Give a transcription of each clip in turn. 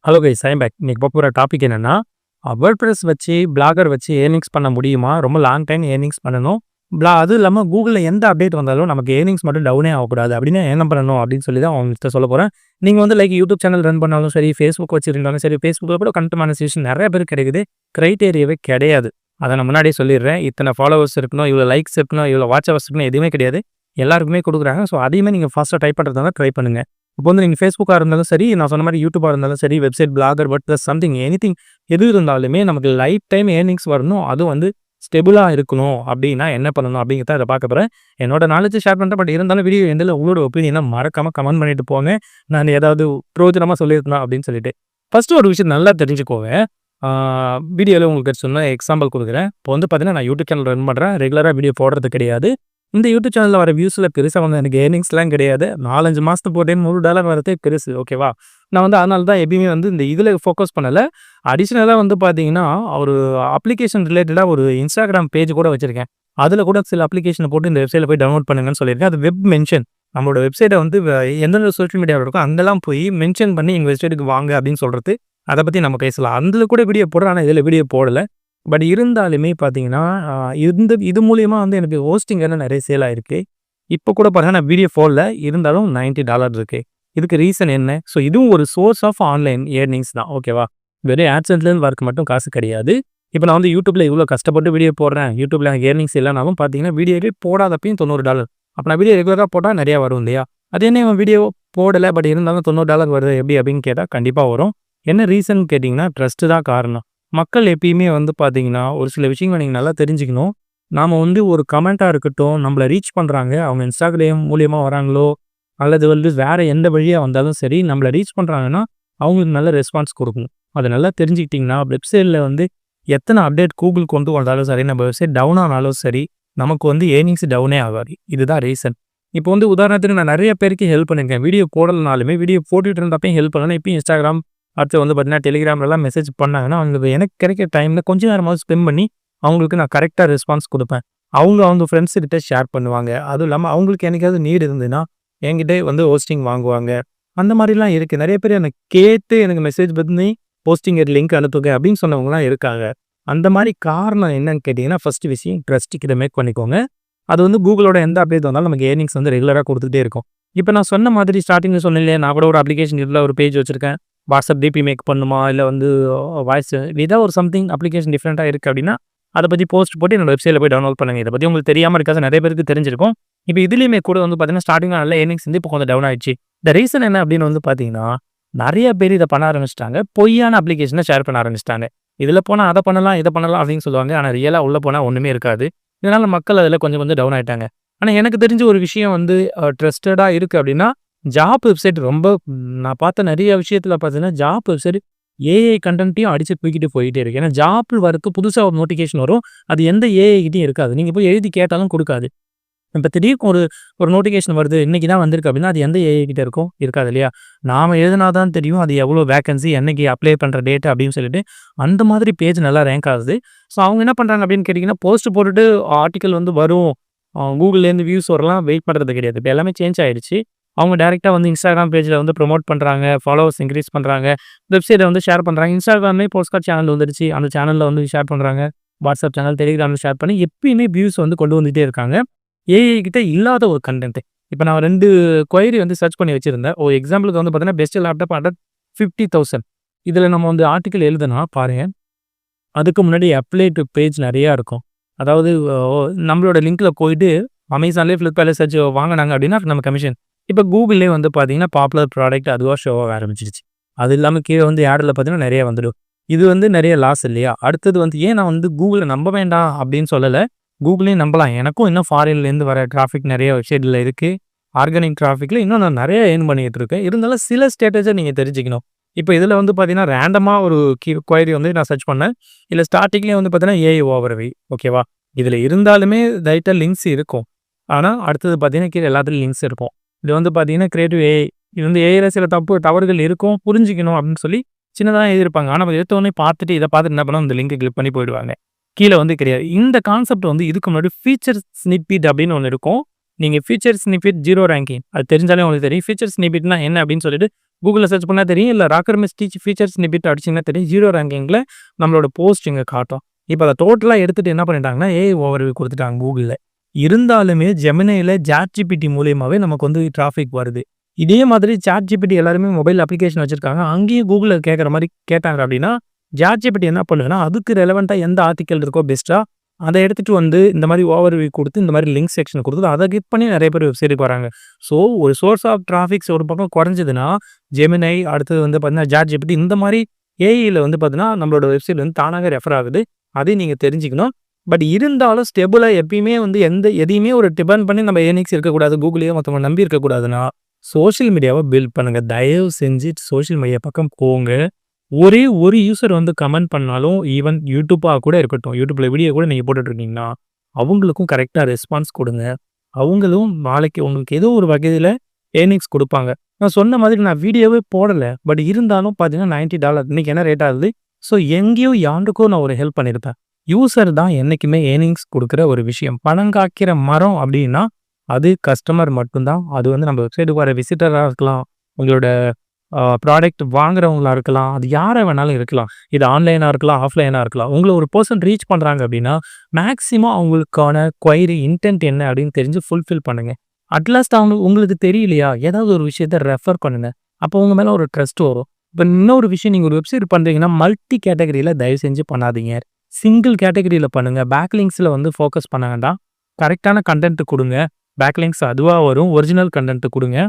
Hello guys, I am back. இன்னைக்கு பார்க்க போற டாபிக் என்னன்னா, வேர்ட்பிரஸ் வச்சு பிளாகர் வச்சு ஏர்னிங்ஸ் பண்ண முடியுமா? ரொம்ப லாங் டைம் ஏர்னிங்ஸ் பண்ணணும். அதுவும் இல்லாம கூகுள்ல எந்த அப்டேட் வந்தாலும் நமக்கு ஏர்னிங்ஸ் மட்டும் டவுனே ஆகக்கூடாது. அப்படின்னா என்ன பண்ணணும் அப்படின்னு சொல்லி தான் உங்கள்கிட்ட சொல்லப் போறேன். நீங்க வந்து லைக் யூடியூப் சேனல் ரன் பண்ணாலும் சரி, Facebook வச்சிருந்தாலும் சரி, Facebookல கூட கண்டென்ட் மானிடைசேஷன் நிறைய பேருக்கு கிடைக்குது. கிரைட்டீரியாவே கிடையாது. அதை நான் முன்னாடியே சொல்லிடுறேன். இத்தனை ஃபாலோவர்ஸ் இருக்கணும், இவ்வளோ லைக்ஸ் இருக்கணும், இவ்வளோ வாட்ச் ஹவர்ஸ் இருக்கணும், எதுவுமே கிடையாது. எல்லாருக்குமே கொடுக்குறாங்க. ஸோ அதையுமே நீங்கள் ஃபாஸ்ட்டாக டைப் பண்ணுறதா ட்ரை பண்ணுங்க. இப்போ வந்து நீங்கள் Facebookஆ இருந்தாலும் சரி, நான் சொன்ன மாதிரி யூடியூபா இருந்தாலும் சரி, website, blogger, WordPress something anything எது இருந்தாலுமே நமக்கு லைஃப் டைம் ஏர்னிங்ஸ் வரணும். அதுவும் வந்து ஸ்டெபிளா இருக்கணும். அப்படின்னா என்ன பண்ணணும் அப்படிங்கிறத அதை பார்க்க போகிறேன். என்னோட நாலேஜ் ஷேர் பண்ணுறேன். பட் இருந்தாலும் வீடியோ எண்டில் உங்களோட ஒப்பீனியனை மறக்காம கமெண்ட் பண்ணிட்டு போங்க. நான் ஏதாவது பிரோஜனமாக சொல்லியிருந்தேன் அப்படின்னு சொல்லிட்டு ஃபர்ஸ்ட் ஒரு விஷயம் நல்லா தெரிஞ்சுக்கோங்க. வீடியோவில் உங்களுக்கு சொன்ன எக்ஸாம்பிள் கொடுக்குறேன். இப்போ வந்து பார்த்தீங்கன்னா நான் யூடியூப் சேனல் ரன் பண்ணுறேன். ரெகுலராக வீடியோ போடுறது கிடையாது. இந்த யூடியூப் சேனலில் வர வியூஸில் பெருசாக வந்து எனக்கு ஏர்னிங்ஸ்லாம் கிடையாது. 4-5 மாதத்துக்கு போட்டேன்னு $100 வரதே பெருசு. ஓகேவா? நான் வந்து அதனால தான் எப்பயுமே வந்து இந்த இதில் ஃபோக்கஸ் பண்ணலை. அடிஷ்னலாக வந்து பார்த்தீங்கன்னா ஒரு அப்ளிகேஷன் ரிலேட்டடாக ஒரு இன்ஸ்டாகிராம் பேஜ் கூட வச்சுருக்கேன். அதில் கூட சில அப்ளிகேஷனை போட்டு இந்த வெப்சைட்டில் போய் டவுன்லோட் பண்ணுங்கன்னு சொல்லியிருக்கேன். அது வெப் மென்ஷன். நம்மளோட வெப்சைட்டை வந்து எந்தெந்த சோஷியல் மீடியாவில் இருக்கோ அங்கெல்லாம் போய் மென்ஷன் பண்ணி எங்கள் வெப்சைட்டுக்கு வாங்க அப்படின்னு சொல்கிறது. அதை பற்றி நம்ம பேசலாம். அதில் கூட வீடியோ போடுறேன். ஆனால் இதில் வீடியோ போடலை. பட் இருந்தாலுமே பார்த்தீங்கன்னா இது மூலியமா வந்து எனக்கு ஹோஸ்டிங் எல்லாம் நிறைய சேல் ஆயிருக்கு. இப்போ கூட பார்த்தீங்கன்னா நான் வீடியோ போடல, இருந்தாலும் $90 இருக்கு. இதுக்கு ரீசன் என்ன? ஸோ இதுவும் ஒரு சோர்ஸ் ஆஃப் ஆன்லைன் ஏர்னிங்ஸ் தான். ஓகேவா? வெறும் AdSenseலேருந்து வரக்கு மட்டும் காசு கிடையாது. இப்போ நான் வந்து யூடியூப்ல இவ்வளோ கஷ்டப்பட்டு வீடியோ போடுறேன். யூடியூப்ல எனக்கு ஏர்னிங்ஸ் இல்லைனாலும் பார்த்தீங்கன்னா வீடியோவே போடாதப்பையும் $90. அப்போ நான் வீடியோ ரெகுலராக போட்டால் நிறையா வரும் இல்லையா? அது என்ன இவன் வீடியோ போடலை பட் இருந்தாலும் $90 வருது எப்படி அப்படின்னு கேட்டால் கண்டிப்பாக வரும். என்ன ரீசன் கேட்டிங்கன்னா ட்ரஸ்ட்டு தான் காரணம். மக்கள் எப்பயுமே வந்து பார்த்தீங்கன்னா ஒரு சில விஷயங்கள் நீங்கள் நல்லா தெரிஞ்சுக்கணும். நாம் வந்து ஒரு கமெண்ட்டாக இருக்கட்டும், நம்மளை ரீச் பண்ணுறாங்க. அவங்க இன்ஸ்டாகிராம் மூலியமாக வராங்களோ அல்லது வந்து வேறு எந்த வழியாக வந்தாலும் சரி, நம்மளை ரீச் பண்ணுறாங்கன்னா அவங்களுக்கு நல்ல ரெஸ்பான்ஸ் கொடுக்கணும். அதை நல்லா தெரிஞ்சுக்கிட்டிங்கன்னா வெப்சைட்டில் வந்து எத்தனை அப்டேட் கூகுள் கொண்டு வந்தாலும் சரி, நம்ம வெப்சைட் டவுன் ஆனாலும் சரி, நமக்கு வந்து ஏர்னிங்ஸ் டவுனே ஆகாது. இதுதான் ரீசன். இப்போ வந்து உதாரணத்துக்கு நான் நிறைய பேருக்கு ஹெல்ப் பண்ணியிருக்கேன். வீடியோ போடலனாலுமே வீடியோ போட்டுட்டு இருந்தப்பையும் ஹெல்ப் பண்ணலாம். இப்போ இன்ஸ்டாகிராம் அடுத்து வந்து பார்த்தீங்கன்னா டெலிகிராம்லலாம் மெசேஜ் பண்ணாங்கன்னா அவங்களுக்கு எனக்கு கிடைக்கிற டைமில் கொஞ்சம் நேரமாவது ஸ்பெண்ட் பண்ணி அவங்களுக்கு நான் கரெக்டாக ரெஸ்பான்ஸ் கொடுப்பேன். அவங்க ஃப்ரெண்ட்ஸுக்கிட்ட ஷேர் பண்ணுவாங்க. அதுவும் இல்லாமல் அவங்களுக்கு என்னைக்காவது நீடு இருந்ததுன்னா என்கிட்ட வந்து ஹோஸ்டிங் வாங்குவாங்க. அந்த மாதிரிலாம் இருக்குது. நிறைய பேர் எனக்கு கேட்டு எனக்கு மெசேஜ் பண்ணி போஸ்டிங் லிங்க் அனுப்புங்க அப்படின்னு சொன்னவங்கலாம் இருக்காங்க. அந்த மாதிரி காரணம் என்னன்னு கேட்டிங்கன்னா ஃபஸ்ட்டு விஷயம் ட்ரஸ்ட்டுக்கு இதை மேக் பண்ணிக்கோங்க. அது வந்து கூகுளோட எந்த அப்டேட் வந்தாலும் நமக்கு ஏர்னிங்ஸ் வந்து ரெகுலராக கொடுத்துட்டே இருக்கும். இப்போ நான் சொன்ன மாதிரி ஸ்டார்டிங்கில் சொன்னேன் இல்லையா, நான் கூட ஒரு அப்ளிகேஷன் இதில் ஒரு பேஜ் வச்சுருக்கேன். வாட்ஸ்அப் டிபி மேக் பண்ணுமா, இல்லை வந்து வாய்ஸ் ஏதாவது ஒரு சம்திங் அப்ளிகேஷன் டிஃப்ரெண்ட்டாக இருக்குது அப்படின்னா அதை பற்றி போஸ்ட் போட்டு என்னோட வெப்சைட்டில் போய் டவுன்லோட் பண்ணுங்கள். இதை பற்றி உங்களுக்கு தெரியாமல் இருக்காது, நிறைய பேருக்கு தெரிஞ்சிருக்கும். இப்போ இதுலேயுமே கூட வந்து பார்த்தீங்கன்னா ஸ்டார்டிங்கில் நல்ல ஏர்னிங்ஸ் வந்து இப்போ கொஞ்சம் டவுன் ஆயிடுச்சு. இந்த ரீசன் என்ன அப்படின்னு வந்து பார்த்தீங்கன்னா நிறைய பேர் இதை பண்ண ஆரம்பிச்சிட்டாங்க. பொய்யான அப்ளிகேஷனை ஷேர் பண்ண ஆரம்பிச்சிட்டாங்க. இதில் போனால் அதை பண்ணலாம் இதை பண்ணலாம் அப்படின்னு சொல்லுவாங்க. ஆனால் ரியலாக உள்ளே போனால் ஒன்றுமே இருக்காது. இதனால் மக்கள் அதில் கொஞ்சம் டவுன் ஆகிட்டாங்க. ஆனால் எனக்கு தெரிஞ்ச ஒரு விஷயம் வந்து ட்ரஸ்டடாக இருக்குது அப்படின்னா ஜாப் வெப்சைட் ரொம்ப நான் பார்த்த நிறைய விஷயத்தில் பார்த்தீங்கன்னா ஜாப் வெப்சைட் ஏஐ கண்டென்ட்டையும் அடித்து தூக்கிட்டு போயிட்டே இருக்கு. ஏன்னா ஜாப் வரக்கு புதுசாக ஒரு நோட்டிஃபிகேஷன் வரும். அது எந்த ஏஐ கிட்டையும் இருக்காது. நீங்கள் போய் எழுதி கேட்டாலும் கொடுக்காது. இப்போ திடீர்னு ஒரு நோட்டிஃபிகேஷன் வருது, இன்றைக்கி தான் வந்திருக்கு அப்படின்னா அது எந்த ஏஐ கிட்ட இருக்கும்? இருக்காது இல்லையா? நாம் எழுதினா தான் தெரியும் அது எவ்வளோ வேகன்சி, என்னைக்கு அப்ளை பண்ணுற டேட் அப்படின்னு சொல்லிட்டு அந்த மாதிரி பேஜ் நல்லா ரேங்க் ஆகுது. ஸோ அவங்க என்ன பண்ணுறாங்க அப்படின்னு கேட்டிங்கன்னா போஸ்ட் போட்டுட்டு ஆர்டிக்கல் வந்து வரும், கூகுள்லேருந்து வியூஸ் வரலாம், வெயிட் பண்ணுறது கிடையாது. இப்போ எல்லாமே சேஞ்ச் ஆகிடுச்சு. அவங்க டேரெக்டாக வந்து இன்ஸ்டாகிராம் பேஜில் வந்து ப்ரொமோட் பண்ணுறாங்க, ஃபாலோவர்ஸ் இன்க்ரீஸ் பண்ணுறாங்க, வெப்சைட்டை வந்து ஷேர் பண்ணுறாங்க. இன்ஸ்டாகிராம்லேயே போஸ்ட்கார்ட் சேனல் வந்துடுச்சு, அந்த சேனலில் வந்து ஷேர் பண்ணுறாங்க. வாட்ஸ்அப் சேனல், டெலிகிராமில் ஷேர் பண்ணி எப்பயுமே வியூஸ் வந்து கொண்டு வந்துகிட்டே இருக்காங்க. ஏஐ கிட்ட இல்லாத ஒரு கண்டென்ட்டு. இப்போ நான் 2 கொயரி வந்து சர்ச் பண்ணி வச்சுருந்தேன். ஒரு எக்ஸாம்பிளுக்கு வந்து பார்த்தீங்கன்னா பெஸ்ட் லேப்டாப் அண்டர் 50,000. இதில் நம்ம வந்து ஆர்டிக்கல் எழுதுனா பாருங்கள், அதுக்கு முன்னாடி அப்ளை டு பேஜ் நிறையா இருக்கும். அதாவது நம்மளோட லிங்க்கில் போயிட்டு அமேசான்லேயே ஃப்ளிப்கார்ட்லேயே சர்ச் வாங்கினாங்க அப்படின்னா நம்ம கமிஷன். இப்போ கூகுள்லேயே வந்து பார்த்தீங்கன்னா பாப்புலர் ப்ராடக்ட் அதுவாக ஷோவாக ஆரம்பிச்சிருச்சு. அது இல்லாமல் கீழே வந்து ஆடில் பார்த்தீங்கன்னா நிறைய வந்துடும். இது வந்து நிறைய லாஸ் இல்லையா? அடுத்தது வந்து ஏன் நான் வந்து கூகுளை நம்ப வேண்டாம் அப்படின்னு சொல்லலை, கூகுளையும் நம்பலாம். எனக்கும் இன்னும் ஃபாரின்லேருந்து வர டிராஃபிக் நிறைய வெப்சைட்டில் இருக்குது. ஆர்கானிக் டிராஃபிக்கில் இன்னும் நான் நிறைய ஏர்ன் பண்ணிகிட்டு இருக்கேன். இருந்தாலும் சில ஸ்டேட்டஸை நீங்கள் தெரிஞ்சுக்கணும். இப்போ இதில் வந்து பார்த்தீங்கன்னா ரேண்டமாக ஒரு கொயரி வந்து நான் சர்ச் பண்ணேன். இல்லை ஸ்டார்டிங்லேயே வந்து பார்த்தீங்கன்னா ஏஐ ஓவர்வி, ஓகேவா? இதில் இருந்தாலுமே ரைட்டாக லிங்க்ஸ் இருக்கும். ஆனால் அடுத்தது பார்த்தீங்கன்னா கீழே எல்லாத்துலையும் லிங்க்ஸ் இருக்கும். இது வந்து பார்த்தீங்கன்னா கிரியேட்டிவ் ஏஐ. இது வந்து ஏஐயில் சில தவறுகள் இருக்கும், புரிஞ்சிக்கணும் அப்படின்னு சொல்லி சின்னதாக எழுதியிருப்பாங்க. ஆனால் நம்ம எடுத்தோடனே பார்த்துட்டு இதை பார்த்துட்டு என்ன பண்ணோம், இந்த லிங்கை கிளிக் பண்ணி போயிடுவாங்க. கீழே வந்து கிடையாது. இந்த கான்செப்ட் வந்து இதுக்கு முன்னாடி ஃபீச்சர் ஸ்னிப்பெட் அப்படின்னு ஒன்று இருக்கும். நீங்கள் ஃபீச்சர் ஸ்னிப்பெட் 0 ரேங்கிங் அது தெரிஞ்சாலே உங்களுக்கு தெரியும். ஃபீச்சர் ஸ்னிப்பெட்னா என்ன அப்படின்னு சொல்லிட்டு கூகுள்ல சர்ச் பண்ணா தெரியும். இல்ல ராக்கர்மிஸ் டீச் ஃபீச்சர்ஸ் ஸ்னிப்பெட் அடிச்சீங்கன்னா தெரியும். 0 ரேங்கிங்ல நம்மளோட போஸ்ட் இங்க காட்டும். இப்ப அத டோட்டலா எடுத்துட்டு என்ன பண்ணிட்டாங்கன்னா, ஏஐ ஓவர்வியூ குடுத்துட்டாங்க கூகுள்ல. இருந்தாலுமே ஜெமினில ChatGPT மூலியமாவே நமக்கு வந்து டிராஃபிக் வருது. இதே மாதிரி ChatGPT எல்லாருமே மொபைல் அப்ளிகேஷன் வச்சிருக்காங்க. அங்கேயும் கூகுள்ல கேட்கற மாரி கேட்டாங்க அப்படின்னா, ChatGPT என்ன பண்ணுதுன்னா, அதுக்கு ரெலவென்ட்டா எந்த ஆர்டிக்கிள் இருக்கோ பெஸ்ட்டா, அத எடுத்துட்டு வந்து இந்த மாரி ஓவர்வியூ குடுத்து, இந்த மாரி லிங்க் செக்ஷன் குடுத்து, அத கிளிக் பண்ணி நெறைய பேர் வெப்சைட்டுக்கு வராங்க. ஸோ, ஒரு சோர்ஸ் ஆஃப் டிராஃபிக்ஸ் ஒரு பக்கம் குறைஞ்சதுன்னா, ஜெமினை அடுத்தது வந்து பார்த்தீங்கன்னா, ChatGPT இந்த மாரி ஏஐல வந்து பார்த்தீங்கன்னா, நம்மளோட வெப்சைட் வந்து தானாவே ரெஃபர் ஆகுது. அதையும் நீங்க தெரிஞ்சுக்கணும். பட் இருந்தாலும் ஸ்டெபிளா எப்பயுமே வந்து எதையுமே ஒரு டிபெண்ட் பண்ணி நம்ம ஏர்னிங்ஸ் இருக்கக்கூடாது. கூகுளையோ மத்தவங்கள நம்பி இருக்கக்கூடாதுன்னா, சோசியல் மீடியாவ பில்ட் பண்ணுங்க. தயவு செஞ்சு சோசியல் மீடியா பக்கம் போங்க. ஒரே ஒரு யூசர் வந்து கமெண்ட் பண்ணாலும், ஈவன் YouTubeஆ கூட இருக்கட்டும். YouTubeல வீடியோ கூட நீங்க போட்டுட்டு இருக்கீங்கன்னா, அவங்களுக்கும் கரெக்ட்டா ரெஸ்பான்ஸ் குடுங்க. அவங்களும் நாளைக்கு உங்களுக்கு ஏதோ ஒரு வகையில ஏர்னிங்ஸ் குடுப்பாங்க. நான் சொன்ன மாதிரி நான் வீடியோவே போடல. பட் இருந்தாலும் பார்த்தீங்கன்னா $90 இன்னைக்கு என்ன ரேட் ஆகுது? ஸோ எங்கேயோ யாருக்கோ நான் ஒரு ஹெல்ப் பண்ணியிருப்பேன். யூசர் தான் என்னைக்குமே ஏர்னிங்ஸ் குடுக்குற ஒரு விஷயம். பணம் காய்க்கிற மரம் அப்டின்னா, அது கஸ்டமர் மட்டும் தான். அது வந்து நம்ம வெப்சைட்டுக்கு வர விசிட்டரா இருக்கலாம். உங்களோட ப்ராடக்ட் வாங்குறவங்களா இருக்கலாம். அது யாரா வேணாலும் இருக்கலாம். இது ஆன்லைனா இருக்கலாம், ஆஃப்லைனா இருக்கலாம். உங்கள ஒரு பெர்சன் ரீச் பண்றாங்க அப்டின்னா, மேக்ஸிமம் அவங்களுக்கான குவைரி, இன்டென்ட் என்ன அப்டின்னு தெரிஞ்சு ஃபுல்ஃபில் பண்ணுங்க. அட்லாஸ்ட் உங்களுக்கு தெரியலையா? ஏதாவது ஒரு விஷயத்த ரெஃபர் பண்ணுங்க. அப்போ உங்க மேல ஒரு ட்ரஸ்ட் வரும். இப்ப இன்னொரு விஷயம் நீங்க ஒரு வெப்சைட் பண்றீங்கன்னா, மல்டி கேட்டகரில தயவு செஞ்சு பண்ணாதீங்க. சிங்கிள் கேட்டகரில பண்ணுங்க. பேக்லிங்க்ஸ்ல வந்து ஃபோக்கஸ் பண்ண வேண்டாம். கரெக்ட்டான கன்டென்ட் குடுங்க. பேக்லிங்க்ஸ் அதுவா வரும். ஒரிஜினல் கன்டென்ட் குடுங்க.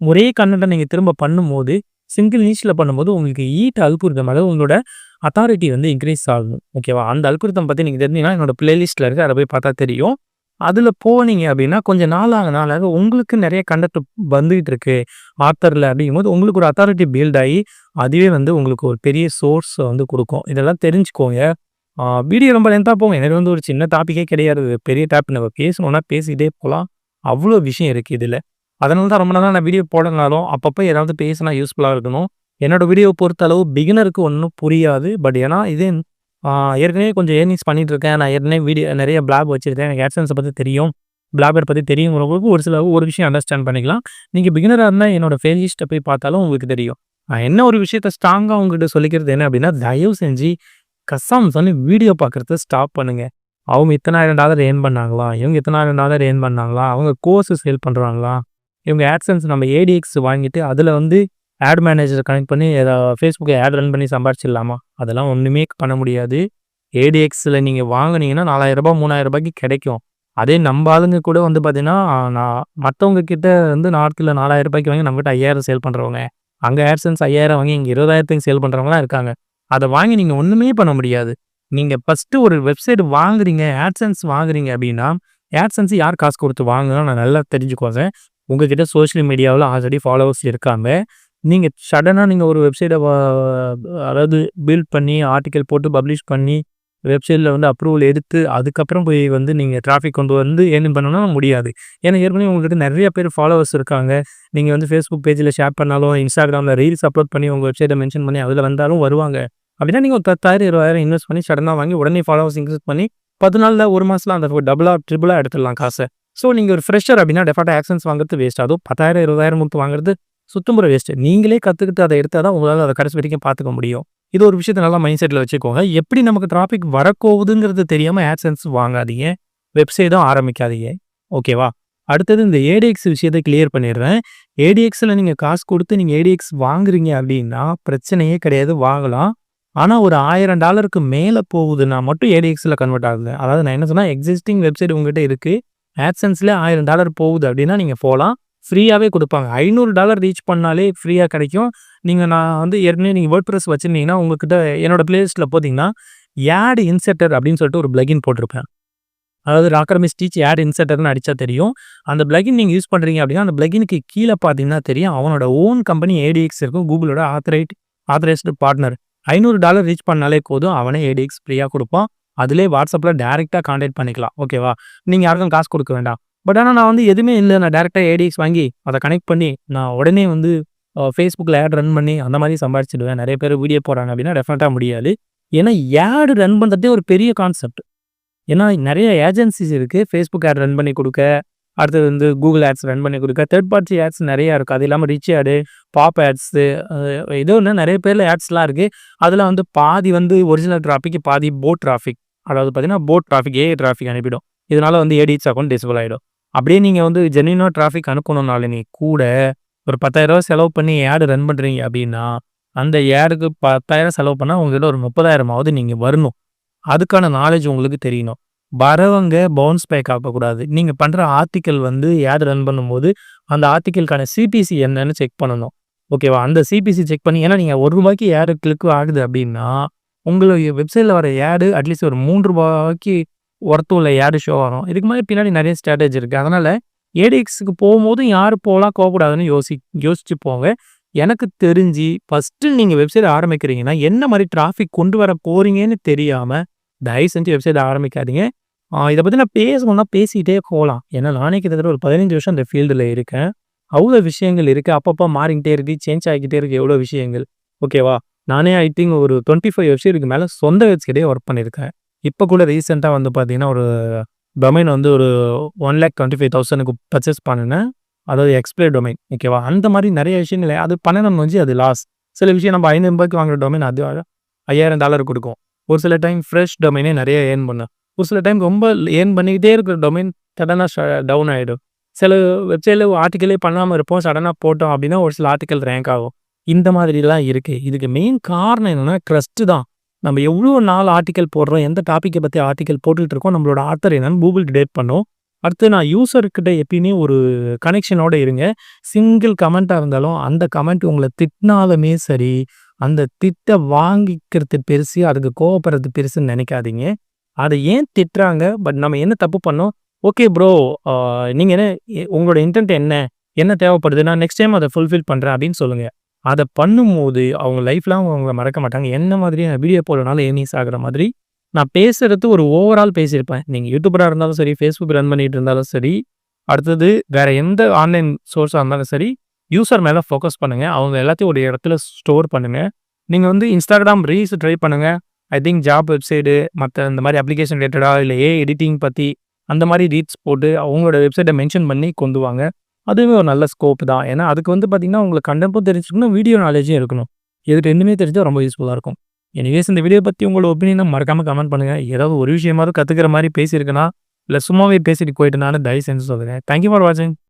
ஒரே கன்டென்ட்ட நீங்க திரும்ப பண்ணும்போது, சிங்கிள் நீஷ்ல பண்ணும்போது உங்களுக்கு அல்கோரிதம் அதாவது உங்களோட அத்தாரிட்டி வந்து இன்கிரீஸ் ஆகும். ஓகேவா? அந்த அல்கோரிதம் பத்தி நீங்க தெரிஞ்சீங்கன்னா, என்னோட பிளேலிஸ்ட்ல இருக்கு. அத போய் பார்த்தா தெரியும். அதுல போனீங்க அப்டின்னா, கொஞ்சம் நாளாக உங்களுக்கு நெறைய கன்டென்ட் வந்துகிட்டு இருக்கு. ஆத்தர்ல அப்டிங்கும்போது உங்களுக்கு ஒரு அத்தாரிட்டி பில்ட் ஆயி, அதுவே வந்து உங்களுக்கு ஒரு பெரிய சோர்ஸ வந்து குடுக்கும். இதெல்லாம் தெரிஞ்சுக்கோங்க. வீடியோ ரொம்ப லென்த்தா போகும். எனக்கு வந்து ஒரு சின்ன டாபிக்கே கிடையாது. பெரிய டாபிக் நம்ம பேசணும்னா பேசிட்டே போலாம். அவ்ளோ விஷயம் இருக்கு இதுல. அதனால தான் ரொம்ப நாளா நான் வீடியோ போடலனாலும், அப்பப்ப ஏதாவது பேசினா யூஸ்ஃபுல்லா இருக்கணும். என்னோட வீடியோ பொறுத்தளவு பிகினருக்கு ஒண்ணும் புரியாது. பட் ஏன்னா இது ஆ ஏற்கனவே கொஞ்சம் ஏர்னிங்ஸ் பண்ணிட்டு இருக்கேன். நான் ஏற்கனவே நெறைய பிளாக் வச்சிருக்கேன். எனக்கு AdSense பத்தி தெரியும். பிளாகர் பத்தி தெரியுங்கிறவங்களுக்கு ஒரு விஷயம் அண்டர்ஸ்டாண்ட் பண்ணிக்கலாம். நீங்க பிகினரா இருந்தா என்னோட பிளேலிஸ்ட்ட போய் பார்த்தாலும் உங்களுக்கு தெரியும். நான் என்ன ஒரு விஷயத்த ஸ்ட்ராங்கா உங்ககிட்ட சொல்லிக்கிறது என்ன அப்டின்னா, தயவு செஞ்சு கஸ்ஸாம வீடியோ பார்க்கறத ஸ்டாப் பண்ணுங்க. அவங்க $10,000 ஏர்ன் பண்ணாங்களா? இவங்க $10,000 ஏர்ன் பண்ணாங்களா? அவங்க கோர்ஸ் சேல் பண்றாங்களா? இவங்க AdSense நம்ம ADX வாங்கிட்டு அதில வந்து ஆட் மேனேஜர் கனெக்ட் பண்ணி Facebook ஆட் ரன் பண்ணி சம்பாரிச்சிடலாமா? அதெல்லாம் ஒண்ணுமே பண்ண முடியாது. ADXல நீங்க வாங்குனீங்கன்னா ரூ. 4,000 ரூ. 3,000க்கு கிடைக்கும். அதே நம்ப ஆளுங்க கூட வந்து பார்த்தீங்கன்னா, நான் மத்தவங்க கிட்ட வந்து நார்த்ல ரூ. 4,000க்கு வாங்கி நம்மகிட்ட 5,000 சேல் பண்றவங்க. அங்க AdSense 5,000 வாங்கி இங்க 20,000க்கு சேல் பண்றவங்கலாம் இருக்காங்க. அத வாங்கி நீங்க ஒண்ணுமே பண்ண முடியாது. நீங்க ஃபர்ஸ்ட்டு ஒரு வெப்சைட் வாங்குறீங்க, AdSense வாங்குறீங்க அப்டின்னா, AdSense யார் காசு குடுத்து வாங்குனா நான் நல்லா தெரிஞ்சுக்கோங்க. உங்ககிட்ட சோசியல் மீடியாவுல ஆல்ரெடி ஃபாலோவர்ஸ் இருக்காங்க. நீங்க சடனா நீங்க ஒரு வெப்சைட்ட அதாவது பில்ட் பண்ணி, ஆர்டிக்கிள் போட்டு பப்ளிஷ் பண்ணி, வெப்சைட்ல வந்து அப்ரூவல் எடுத்து, அதுக்கப்புறம் போய் வந்து நீங்க டிராஃபிக் கொண்டு வந்து ஏர்ன் பண்ணணும்னா முடியாது. ஏன்னா ஏற்கனவே உங்ககிட்ட நெறைய பேர் ஃபாலோவர்ஸ் இருக்காங்க. நீங்க வந்து Facebook பேஜ்ல ஷேர் பண்ணாலும், Instagramல ரீல்ஸ் அப்லோட் பண்ணி உங்க வெப்சைட்ட மென்ஷன் பண்ணி அதுல வந்தாலும் வருவாங்க. அப்டின்னா நீங்க ஒரு 10,000, 20,000 இன்வெஸ்ட் பண்ணி சடனா வாங்கி உடனே ஃபாலோவர்ஸ் இன்க்ரீஸ் பண்ணி 10 நாள்ல, 1 மாசத்துல அந்த டபுளா, ட்ரிபிளா எடுத்துடலாம் காச. ஸோ நீங்க ஒரு ஃப்ரெஷர் அப்டின்னா டெஃபால்ட்டா AdSense வாங்குறது வேஸ்ட். அதுவும் 10,000, 20,000 குடுத்து வாங்குறது சுத்தமுற வேஸ்ட். நீங்களே கத்துக்கிட்டு அத எடுத்தா தான் உங்களால அத கடைசி வரைக்கும் பார்த்துக்க முடியும். இது ஒரு விஷயத்த நல்லா மைண்ட் செட்ல வச்சுக்கோங்க. எப்படி நமக்கு டிராஃபிக் வரப்போகுதுங்கிறது தெரியாம AdSense வாங்காதீங்க. வெப்சைட்டும் ஆரம்பிக்காதீங்க. ஓகேவா? அடுத்தது இந்த ADX விஷயத்த கிளியர் பண்ணிடுறேன். ADXல நீங்க காசு குடுத்து நீங்க ADX வாங்குறீங்க அப்டின்னா, பிரச்சனையே கிடையாது வாங்கலாம். ஆனா ஒரு $1,000க்கு மேல போகுதுன்னா மட்டும் ADXல கன்வெர்ட் ஆகுது. அதாவது நான் என்ன சொன்னா, எக்ஸிஸ்டிங் வெப்சைட் உங்ககிட்ட இருக்கு. AdSenseல $1,000 போகுது அப்டின்னா நீங்க போலாம். ஃப்ரீயாவே குடுப்பாங்க. $500 ரீச் பண்ணாலே ஃப்ரீயா கிடைக்கும். நான் வந்து ஏற்கனவே நீங்க WordPress வச்சிருந்தீங்கன்னா, உங்ககிட்ட என்னோட பிளேலிஸ்ட்ல போத்தீங்கன்னா, ஆட் இன்சர்ட்டர் அப்டின்னு சொல்லிட்டு ஒரு பிளகின் போட்டிருப்பேன். அதாவது ராக்கர்மிஸ் டீச் ஆட் இன்சர்ட்டர்ன்னு அடிச்சா தெரியும். அந்த பிளகின் நீங்க யூஸ் பண்றீங்க அப்டின்னா, அந்த பிளகினுக்கு கீழ பார்த்தீங்கன்னா தெரியும். அவனோட ஓன் கம்பெனி ADX இருக்கும். கூகுளோட ஆத்தரைஸ்டு பார்ட்னர். $500 ரீச் பண்ணாலே போதும். அவனே ADX ஃப்ரீயா குடுப்பான். அதிலேயே WhatsAppல டைரக்ட்டா கான்டாக்ட் பண்ணிக்கலாம். ஓகேவா? நீங்க யாருக்கும் காசு குடுக்க வேண்டாம். பட் ஆனா நான் வந்து எதுவுமே இல்ல. நான் டைரக்ட்டா ADX வாங்கி, அத கனெக்ட் பண்ணி, நான் உடனே வந்து Facebookல ஆட் ரன் பண்ணி அந்த மாரி சம்பாரிச்சுடுவேன். நெறைய பேர் வீடியோ போடுறாங்க அப்டின்னா டெஃபினட்டா முடியாது. ஏன்னா ஆட் ரன் பண்றதே ஒரு பெரிய கான்செப்ட். ஏன்னா நெறைய ஏஜென்சிஸ் இருக்கு. Facebook ஆட் ரன் பண்ணி குடுக்க, அடுத்தது வந்து கூகுள் ஆட்ஸ் ரன் பண்ணி கொடுக்க. தேர்ட் பார்ட்டி ஆட்ஸ் நெறையா இருக்குது. அது இல்லாமல் ரிச் ஆடு, பாப் ஆட்ஸு ஏதோ ஒண்ணு நெறைய பேர்ல ஆட்ஸ்லாம் இருக்குது. அதில் வந்து பாதி வந்து ஒரிஜினல் டிராஃபிக், பாதி போட் டிராஃபிக். அதாவது பார்த்தீங்கன்னா, போட் டிராஃபிக், ஏஐ டிராஃபிக் அனுப்பிடும். இதனால வந்து ஏடிஎஸ் அக்கௌண்ட் டிசேபிள் ஆகிடும். அப்படியே நீங்கள் வந்து ஜென்யூனா டிராஃபிக் அனுப்பணும்னாலுமே கூட ஒரு 10,000 செலவு பண்ணி ஆடு ரன் பண்ணுறீங்க அப்படின்னா, அந்த ஆடுக்கு 10,000 செலவு பண்ணால் உங்ககிட்ட ஒரு 30,000மாவது நீங்கள் வரணும். அதுக்கான நாலேஜ் உங்களுக்கு தெரியணும். வரவங்க பவுன்ஸ் பேக் ஆகக்கூடாது. நீங்க பண்ற ஆர்டிக்கிள் வந்து ஆட் ரன் பண்ணும்போது, அந்த ஆர்டிக்கிள்கான சிபிசி என்னன்னு செக் பண்ணணும். ஓகேவா? அந்த சிபிசி செக் பண்ணி ஏன்னா நீங்க ரூ. 1 ஆட் கிளிக் ஆகுது அப்படின்னா, உங்களுடைய வெப்சைட்ல வர ஆடு அட்லீஸ்ட் ஒரு ரூ. 3 ஒர்த் உள்ள ஆடு ஷோ ஆகும். இதுக்கு முன்னாடி பின்னாடி நெறைய ஸ்ட்ராட்டஜி இருக்கு. அதனால ஏடிஎக்ஸ்க்கு போகும்போது யாரு போலாம் போகக்கூடாதுன்னு யோசிச்சு போங்க. எனக்கு தெரிஞ்சு ஃபர்ஸ்ட்டு நீங்க வெப்சைட் ஆரம்பிக்கிறீங்கன்னா, என்ன மாரி டிராஃபிக் கொண்டு வர போறீங்கன்னு தெரியாம, தயவு செஞ்சு வெப்சைட் ஆரம்பிக்காதீங்க. இத பத்தி நான் பேசணும்னா பேசிட்டே போலாம். ஏன்னா நானே கிட்டத்தட்ட ஒரு 15 வருஷம் இந்த ஃபீல்டுல இருக்கேன். அவ்வளோ விஷயங்கள் இருக்கு. அப்பப்ப மாறிக்கிட்டே இருக்கு. சேஞ்ச் ஆகிக்கிட்டே இருக்கு எவ்வளோ விஷயங்கள். ஓகேவா? நானே ஐ திங்க் ஒரு 25 வெப்சைட்க்கு மேல சொந்த வெப்சைட்டே ஒர்க் பண்ணியிருக்கேன். இப்ப கூட ரீசென்ட்டா வந்து பார்த்தீங்கன்னா, ஒரு டொமைன் வந்து ஒரு 1,25,000க்கு பர்ச்சேஸ் பண்ணுனேன். அதாவது எக்ஸ்பைரி டொமைன். ஓகேவா? அந்த மாரி நெறைய விஷயங்கள் அது பண்ணணும்னு வச்சு அது லாஸ். சில விஷயம் நம்ம ரூ. 500க்கு வாங்குற டொமைன் அது $5,000 கொடுக்கும். ஒரு சில டைம் ஃப்ரெஷ் டொமைனே நெறைய ஏர்ன் பண்ணும். ஒரு சில டைம் ரொம்ப ஏர்ன் பண்ணிக்கிட்டே இருக்கிற டொமைன் சடனா டவுன் ஆயிடும். சில வெப்சைட்ல ஆர்டிக்கிளே பண்ணாம இருப்போம். சடனா போட்டோம் அப்படின்னா, ஒரு சில ஆர்டிக்கிள் ரேங்க் ஆகும். இந்த மாதிரிலாம் இருக்கு. இதுக்கு மெயின் காரணம் என்னன்னா, ட்ரஸ்ட் தான். நம்ம எவ்வளோ நாள் ஆர்டிக்கிள் போடுறோம், எந்த டாபிக்க பத்தி ஆர்டிக்கிள் போட்டுட்டு இருக்கோம், நம்மளோட ஆத்தர் என்னன்னு கூகுள் டிடெக்ட் பண்ணும். அடுத்து நான் யூசர்கிட்ட எப்பயுமே ஒரு கனெக்ஷனோட இருங்க. சிங்கிள் கமெண்ட்டா இருந்தாலும், அந்த கமெண்ட் உங்கள திட்டினாலுமே சரி, அந்த திட்ட வாங்கிக்கிறது பெருசு, அதுக்கு கோவப்படுறது பெருசுன்னு நெனைக்காதீங்க. அத ஏன் திட்டுறாங்க? பட் நம்ம என்ன தப்பு பண்ணோம்? ஓகே ப்ரோ, அ நீங்க என்ன உங்களோட இன்டென்ட் என்ன? என்ன தேவைப்படுது? நான் நெக்ஸ்ட் டைம் அத ஃபுல்ஃபில் பண்றேன் அப்படின்னு சொல்லுங்க. அத பண்ணும்போது அவங்க லைஃப் லாங் அவங்கள மறக்க மாட்டாங்க. என்ன மாதிரி நான் வீடியோ போடுறனால ஏர்னிங்ஸ் ஆகுற மாதிரி, நான் பேசுறது ஒரு ஓவரால் பேசியிருப்பேன். நீங்க யூடியூபரா இருந்தாலும் சரி, Facebook ரன் பண்ணிட்டு இருந்தாலும் சரி, அடுத்தது வேற எந்த ஆன்லைன் சோர்ஸா இருந்தாலும் சரி, யூசர் மேல ஃபோக்கஸ் பண்ணுங்க. அவங்க எல்லாத்தையும் ஒரு இடத்துல ஸ்டோர் பண்ணுங்க. நீங்க வந்து Instagram ரீல்ஸ் ட்ரை பண்ணுங்க. ஐ திங்க் ஜாப் வெப்சைடு மத்த இந்த மாரி அப்ளிகேஷன் ரிலேட்டடா இல்ல ஏஐ எடிட்டிங் பத்தி அந்த மாரி ரீல்ஸ் போட்டு அவங்களோட வெப்சைட்ட மென்ஷன் பண்ணி கொண்டு வாங்க. அதுவே ஒரு நல்ல ஸ்கோப் தான். ஏன்னா அதுக்கு வந்து பார்த்தீங்கன்னா, உங்களுக்கு கன்டென்ட்டும் தெரிஞ்சுக்கணும், வீடியோ நாலேஜும் இருக்கணும். இது 2மே தெரிஞ்சா ரொம்ப யூஸ்ஃபுல்லா இருக்கும். எனிவேஸ் இந்த வீடியோ பத்தி உங்களோட ஒப்பீனியன மறக்காம கமெண்ட் பண்ணுங்க. ஏதாவது ஒரு விஷயமாவது கத்துக்கிற மாரி பேசியிருக்கேனா, இல்ல சும்மாவே பேசிட்டு போயிட்டேனான்னு தயவு செஞ்சு சொல்லுங்க. தேங்க் யூ ஃபார் வாட்சிங்.